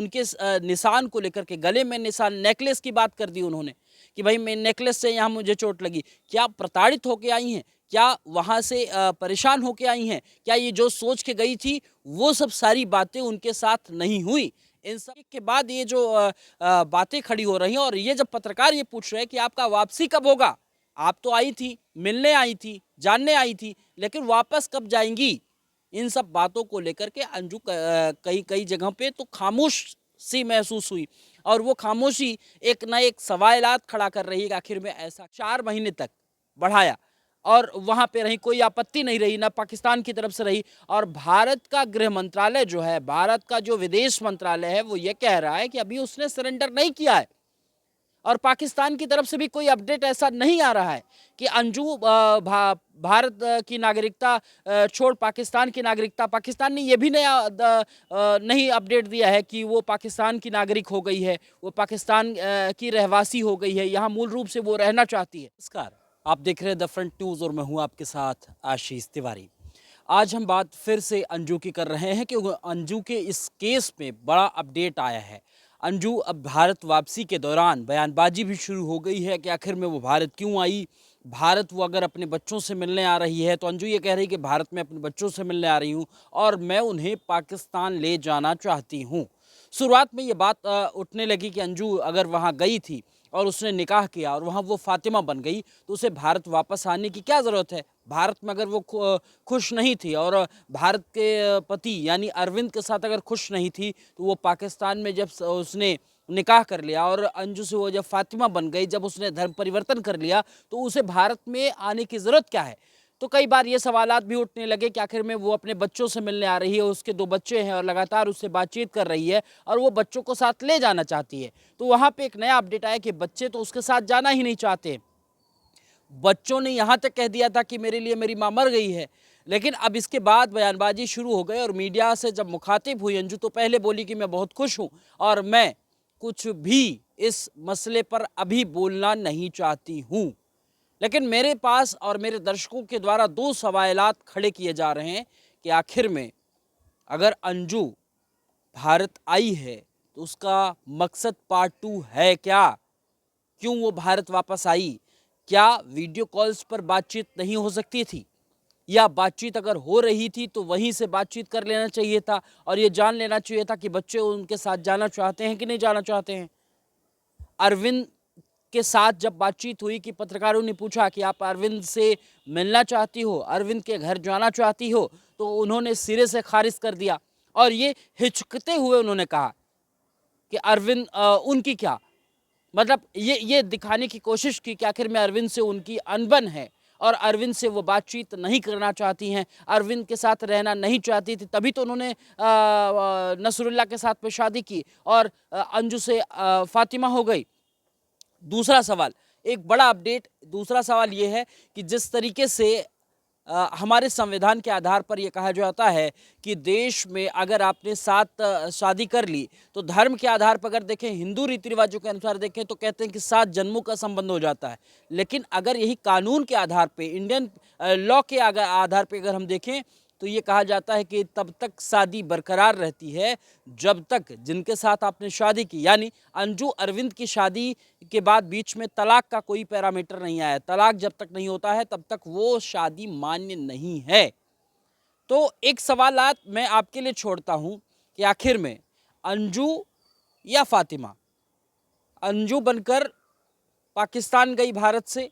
उनके निशान को लेकर के, गले में निशान, नेकलेस की बात कर दी उन्होंने कि भाई मैं नेकलेस से यहाँ मुझे चोट लगी। क्या प्रताड़ित होके आई हैं? क्या वहाँ से परेशान होके आई हैं? क्या ये जो सोच के गई थी वो सब सारी बातें उनके साथ नहीं हुई? इन सब के बाद ये जो बातें खड़ी हो रही हैं, और ये जब पत्रकार ये पूछ रहे हैं कि आपका वापसी कब होगा? आप तो आई थी, मिलने आई थी, जानने आई थी, लेकिन वापस कब जाएंगी? इन सब बातों को लेकर के अंजू कई कई जगह पे तो खामोश सी महसूस हुई, और वो खामोशी एक न एक सवालात खड़ा कर रही है कि आखिर में ऐसा 4 महीने तक बढ़ाया और वहाँ पे रही, कोई आपत्ति नहीं रही, ना पाकिस्तान की तरफ से रही। और भारत का गृह मंत्रालय जो है, भारत का जो विदेश मंत्रालय है, वो ये कह रहा है कि अभी उसने सरेंडर नहीं किया है, और पाकिस्तान की तरफ से भी कोई अपडेट ऐसा नहीं आ रहा है कि अंजू भारत की नागरिकता छोड़ पाकिस्तान की नागरिकता, पाकिस्तान ने ये भी नहीं अपडेट दिया है कि वो पाकिस्तान की नागरिक हो गई है, वो पाकिस्तान की रहवासी हो गई है, यहाँ मूल रूप से वो रहना चाहती है। नमस्कार, आप देख रहे हैं द फ्रंट न्यूज़ और मैं हूँ आपके साथ आशीष तिवारी। आज हम बात फिर से अंजू की कर रहे हैं कि अंजू के इस केस में बड़ा अपडेट आया है। अंजू अब भारत वापसी के दौरान बयानबाजी भी शुरू हो गई है कि आखिर में वो भारत क्यों आई। भारत वो अगर अपने बच्चों से मिलने आ रही है तो अंजू ये कह रही है कि भारत में अपने बच्चों से मिलने आ रही हूँ और मैं उन्हें पाकिस्तान ले जाना चाहती हूँ। शुरुआत में ये बात उठने लगी कि अंजू अगर वहाँ गई थी और उसने निकाह किया और वहाँ वो फातिमा बन गई तो उसे भारत वापस आने की क्या ज़रूरत है। भारत में अगर वो खुश नहीं थी और भारत के पति यानी अरविंद के साथ अगर खुश नहीं थी तो वो पाकिस्तान में जब उसने निकाह कर लिया और अंजू से वो जब फातिमा बन गई, जब उसने धर्म परिवर्तन कर लिया तो उसे भारत में आने की ज़रूरत क्या है। तो कई बार ये सवालात भी उठने लगे कि आखिर में वो अपने बच्चों से मिलने आ रही है, उसके 2 बच्चे हैं और लगातार उससे बातचीत कर रही है और वो बच्चों को साथ ले जाना चाहती है। तो वहाँ पे एक नया अपडेट आया कि बच्चे तो उसके साथ जाना ही नहीं चाहते। बच्चों ने यहाँ तक कह दिया था कि मेरे लिए मेरी माँ मर गई है। लेकिन अब इसके बाद बयानबाजी शुरू हो गई और मीडिया से जब मुखातिब हुई अंजू तो पहले बोली कि मैं बहुत खुश हूँ और मैं कुछ भी इस मसले पर अभी बोलना नहीं चाहती हूँ। लेकिन मेरे पास और मेरे दर्शकों के द्वारा 2 सवालात खड़े किए जा रहे हैं कि आखिर में अगर अंजू भारत आई है तो उसका मकसद पार्ट 2 है क्या? क्यों वो भारत वापस आई? क्या वीडियो कॉल्स पर बातचीत नहीं हो सकती थी, या बातचीत अगर हो रही थी तो वहीं से बातचीत कर लेना चाहिए था और ये जान लेना चाहिए था कि बच्चे उनके साथ जाना चाहते हैं कि नहीं जाना चाहते हैं। अरविंद के साथ जब बातचीत हुई कि पत्रकारों ने पूछा कि आप अरविंद से मिलना चाहती हो, अरविंद के घर जाना चाहती हो, तो उन्होंने सिरे से खारिज कर दिया और ये हिचकते हुए उन्होंने कहा कि अरविंद उनकी क्या, मतलब ये दिखाने की कोशिश की कि आखिर में अरविंद से उनकी अनबन है और अरविंद से वो बातचीत नहीं करना चाहती हैं, अरविंद के साथ रहना नहीं चाहती थी, तभी तो उन्होंने नसरुल्लाह के साथ में शादी की और अंजू से फातिमा हो गई। दूसरा सवाल, एक बड़ा अपडेट, दूसरा सवाल ये है कि जिस तरीके से हमारे संविधान के आधार पर यह कहा जाता है कि देश में अगर आपने साथ शादी कर ली तो धर्म के आधार पर अगर देखें, हिंदू रीति रिवाजों के अनुसार देखें तो कहते हैं कि 7 जन्मों का संबंध हो जाता है। लेकिन अगर यही कानून के आधार पे, इंडियन लॉ के आधार पे अगर हम देखें तो ये कहा जाता है कि तब तक शादी बरकरार रहती है जब तक जिनके साथ आपने शादी की, यानी अंजू अरविंद की शादी के बाद बीच में तलाक का कोई पैरामीटर नहीं आया, तलाक जब तक नहीं होता है तब तक वो शादी मान्य नहीं है। तो एक सवालात मैं आपके लिए छोड़ता हूं कि आखिर में अंजू या फातिमा, अंजू बनकर पाकिस्तान गई भारत से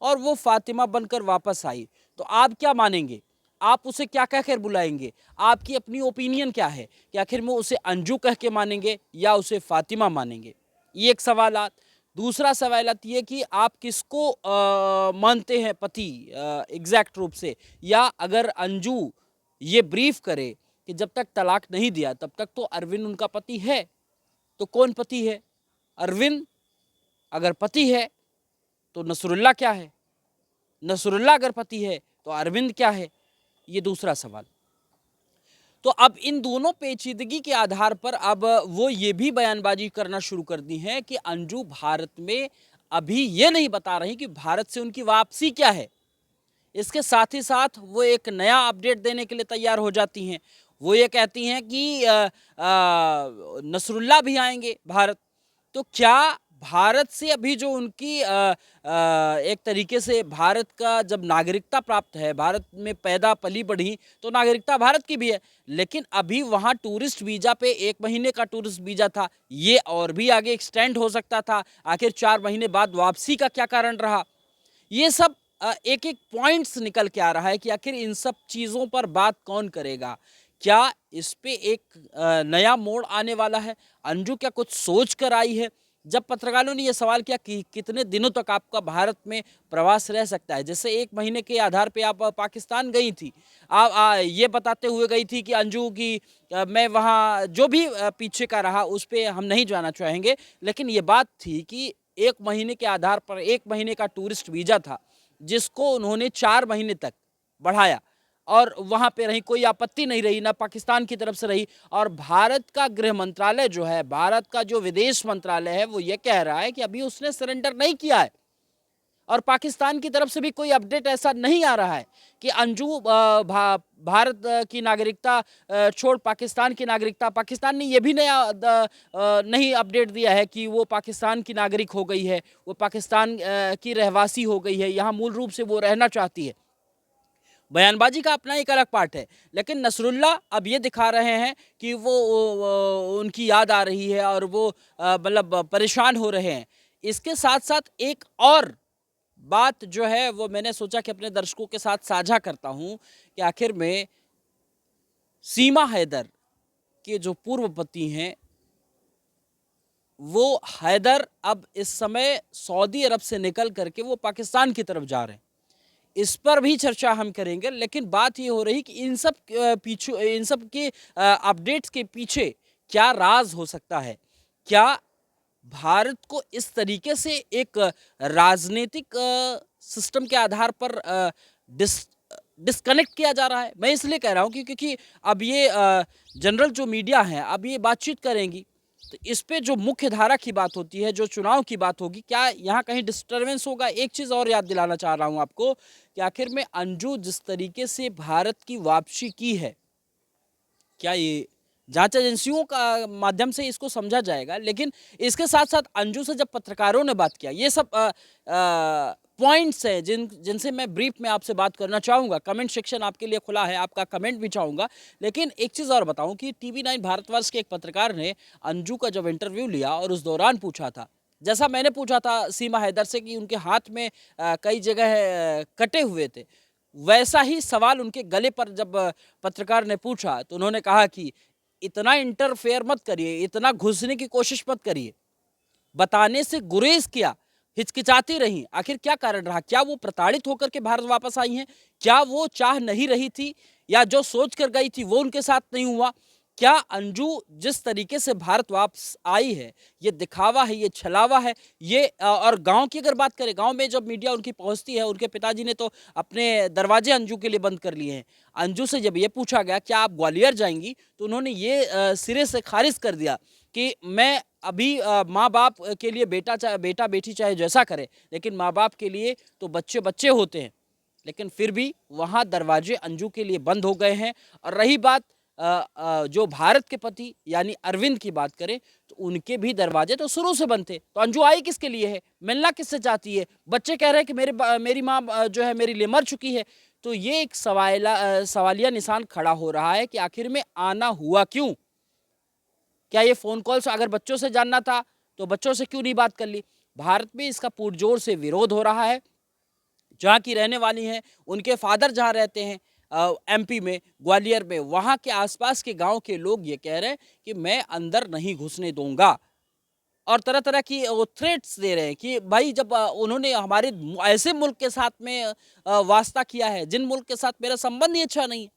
और वो फातिमा बनकर वापस आई, तो आप क्या मानेंगे? आप उसे क्या कहकर बुलाएंगे? आपकी अपनी ओपिनियन क्या है कि आखिर में उसे अंजू कह के मानेंगे या उसे फातिमा मानेंगे? ये एक सवालात। दूसरा सवालात ये कि आप किसको मानते हैं पति एग्जैक्ट रूप से, या अगर अंजू ये ब्रीफ करे कि जब तक तलाक नहीं दिया तब तक तो अरविंद उनका पति है, तो कौन पति है? अरविंद अगर पति है तो नसरुल्लाह क्या है? नसरुल्लाह अगर पति है तो अरविंद क्या है? ये दूसरा सवाल। तो अब इन दोनों पेचीदगी के आधार पर अब वो ये भी बयानबाजी करना शुरू कर दी है कि अंजू भारत में अभी ये नहीं बता रही कि भारत से उनकी वापसी क्या है। इसके साथ ही साथ वो एक नया अपडेट देने के लिए तैयार हो जाती हैं। वो ये कहती हैं कि नसरुल्ला भी आएंगे भारत। तो क्या भारत से अभी जो उनकी एक तरीके से भारत का जब नागरिकता प्राप्त है, भारत में पैदा पली बढ़ी, तो नागरिकता भारत की भी है, लेकिन अभी वहाँ टूरिस्ट वीज़ा पे 1 महीने का टूरिस्ट वीज़ा था, ये और भी आगे एक्सटेंड हो सकता था। आखिर 4 महीने बाद वापसी का क्या कारण रहा? ये सब एक-एक पॉइंट्स निकल के आ रहा है कि आखिर इन सब चीज़ों पर बात कौन करेगा? क्या इस पे एक नया मोड़ आने वाला है? अंजू क्या कुछ सोच कर आई है? जब पत्रकारों ने ये सवाल किया कि कितने दिनों तक आपका भारत में प्रवास रह सकता है? जैसे 1 महीने के आधार पे आप पाकिस्तान गई थी। ये बताते हुए गई थी कि अंजू कि मैं वहाँ जो भी पीछे का रहा उस पे हम नहीं जाना चाहेंगे। लेकिन ये बात थी कि 1 महीने के आधार पर 1 महीने का टूरिस्ट वीज़ा था, जिसको उन्होंने 4 महीने तक बढ़ाया और वहाँ पे रहीं, कोई आपत्ति नहीं रही, ना पाकिस्तान की तरफ से रही। और भारत का गृह मंत्रालय जो है, भारत का जो विदेश मंत्रालय है, वो ये कह रहा है कि अभी उसने सरेंडर नहीं किया है। और पाकिस्तान की तरफ से भी कोई अपडेट ऐसा नहीं आ रहा है कि अंजू भारत की नागरिकता छोड़ पाकिस्तान की नागरिकता, पाकिस्तान ने ये भी नहीं अपडेट दिया है कि वो पाकिस्तान की नागरिक हो गई है, वो पाकिस्तान की रहवासी हो गई है, यहाँ मूल रूप से वो रहना चाहती है। बयानबाजी का अपना एक अलग पार्ट है, लेकिन नसरुल्ला अब ये दिखा रहे हैं कि वो उनकी याद आ रही है और वो मतलब परेशान हो रहे हैं। इसके साथ साथ एक और बात जो है वो मैंने सोचा कि अपने दर्शकों के साथ साझा करता हूं कि आखिर में सीमा हैदर के जो पूर्व पति हैं, वो हैदर अब इस समय सऊदी अरब से निकल करके वो पाकिस्तान की तरफ जा रहे हैं। इस पर भी चर्चा हम करेंगे, लेकिन बात ये हो रही कि इन सब पीछे, इन सब के अपडेट्स के पीछे क्या राज हो सकता है? क्या भारत को इस तरीके से एक राजनीतिक सिस्टम के आधार पर डिस्कनेक्ट किया जा रहा है? मैं इसलिए कह रहा हूँ क्योंकि अब ये जनरल जो मीडिया है अब ये बातचीत करेंगी, तो इस पे जो मुख्य धारा की बात होती है, जो चुनाव की बात होगी, क्या यहाँ कहीं डिस्टर्बेंस होगा? एक चीज़ और याद दिलाना चाह रहा हूँ आपको कि आखिर में अंजू जिस तरीके से भारत की वापसी की है, क्या ये जांच एजेंसियों का माध्यम से इसको समझा जाएगा? लेकिन इसके साथ साथ अंजू से जब पत्रकारों ने बात किया, ये सब पॉइंट्स हैं जिनसे मैं ब्रीफ में आपसे बात करना चाहूँगा। कमेंट सेक्शन आपके लिए खुला है, आपका कमेंट भी चाहूँगा। लेकिन एक चीज़ और बताऊँ कि टीवी9 भारतवर्ष के एक पत्रकार ने अंजू का जब इंटरव्यू लिया और उस दौरान पूछा था, जैसा मैंने पूछा था सीमा हैदर से कि उनके हाथ में कई जगह कटे हुए थे, वैसा ही सवाल उनके गले पर जब पत्रकार ने पूछा तो उन्होंने कहा कि इतना इंटरफेयर मत करिए, इतना घुसने की कोशिश मत करिए। बताने से गुरेज किया, हिचकिचाती रहीं। आखिर क्या कारण रहा? क्या वो प्रताड़ित होकर के भारत वापस आई हैं? क्या वो चाह नहीं रही थी, या जो सोच कर गई थी वो उनके साथ नहीं हुआ? क्या अंजू जिस तरीके से भारत वापस आई है, ये दिखावा है, ये छलावा है, ये और गांव की अगर बात करें, गांव में जब मीडिया उनकी पहुंचती है, उनके पिताजी ने तो अपने दरवाजे अंजू के लिए बंद कर लिए हैं। अंजू से जब ये पूछा गया क्या आप ग्वालियर जाएंगी, तो उन्होंने ये सिरे से खारिज कर दिया कि मैं अभी माँ बाप के लिए बेटा बेटी चाहे जैसा करे, लेकिन माँ बाप के लिए तो बच्चे बच्चे होते हैं। लेकिन फिर भी वहाँ दरवाजे अंजू के लिए बंद हो गए हैं। और रही बात जो भारत के पति यानी अरविंद की बात करें, तो उनके भी दरवाजे तो शुरू से बंद थे। तो अंजू आई किसके लिए है? मिलना किससे चाहती है? बच्चे कह रहे हैं कि मेरी माँ जो है मेरे लिए मर चुकी है। तो ये एक सवालिया निशान खड़ा हो रहा है कि आखिर में आना हुआ क्यों? क्या ये फ़ोन कॉल्स अगर बच्चों से जानना था तो बच्चों से क्यों नहीं बात कर ली? भारत में इसका पुरजोर से विरोध हो रहा है। जहाँ की रहने वाली हैं, उनके फादर जहाँ रहते हैं एमपी में, ग्वालियर में, वहाँ के आसपास के गांव के लोग ये कह रहे हैं कि मैं अंदर नहीं घुसने दूंगा। और तरह तरह की वो थ्रेट्स दे रहे हैं कि भाई जब उन्होंने हमारे ऐसे मुल्क के साथ में वास्ता किया है जिन मुल्क के साथ मेरा संबंध ही अच्छा नहीं है।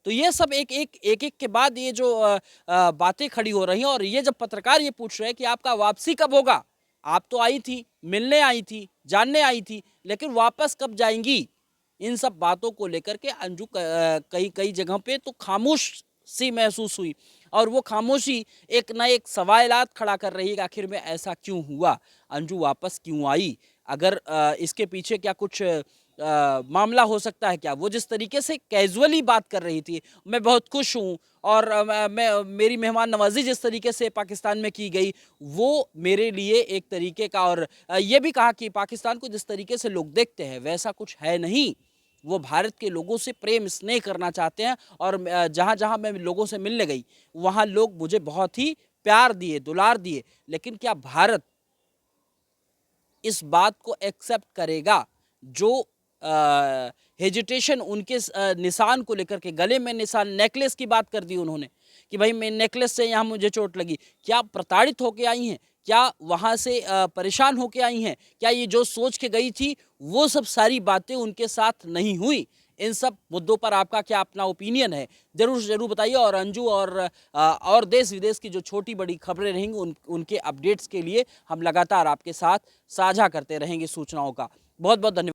तो ये सब एक के बाद ये जो बातें खड़ी हो रही हैं, और ये जब पत्रकार ये पूछ रहे हैं कि आपका वापसी कब होगा? आप तो आई थी, मिलने आई थी, जानने आई थी, लेकिन वापस कब जाएंगी? इन सब बातों को लेकर के अंजू कई कई जगहों पे तो खामोश सी महसूस हुई, और वो खामोशी एक ना एक सवालात खड़ा कर रही है कि आखिर में ऐसा क्यों हुआ? अंजू वापस क्यों आई? अगर इसके पीछे क्या कुछ मामला हो सकता है क्या? वो जिस तरीके से कैजुअली बात कर रही थी, मैं बहुत खुश हूँ और मेरी मेहमान नवाज़ी जिस तरीके से पाकिस्तान में की गई, वो मेरे लिए एक तरीके का और ये भी कहा कि पाकिस्तान को जिस तरीके से लोग देखते हैं, वैसा कुछ है नहीं। वो भारत के लोगों से प्रेम स्नेह करना चाहते हैं और जहाँ-जहाँ मैं लोगों से मिलने गई, वहाँ लोग मुझे बहुत ही प्यार दिए, दुलार दिए। लेकिन क्या भारत इस बात को एक्सेप्ट करेगा जो हेजिटेशन उनके निशान को लेकर के गले में निशान नेकलेस की बात कर दी उन्होंने कि भाई मैं नेकलेस से यहाँ मुझे चोट लगी। क्या प्रताड़ित होके आई हैं? क्या वहाँ से परेशान होके आई हैं? क्या ये जो सोच के गई थी वो सब सारी बातें उनके साथ नहीं हुई? इन सब मुद्दों पर आपका क्या अपना ओपिनियन है? ज़रूर से ज़रूर बताइए और अंजू और देश-विदेश की जो छोटी-बड़ी खबरें रहेंगी उनके अपडेट्स के लिए हम लगातार आपके साथ साझा करते रहेंगे सूचनाओं का। बहुत-बहुत धन्यवाद।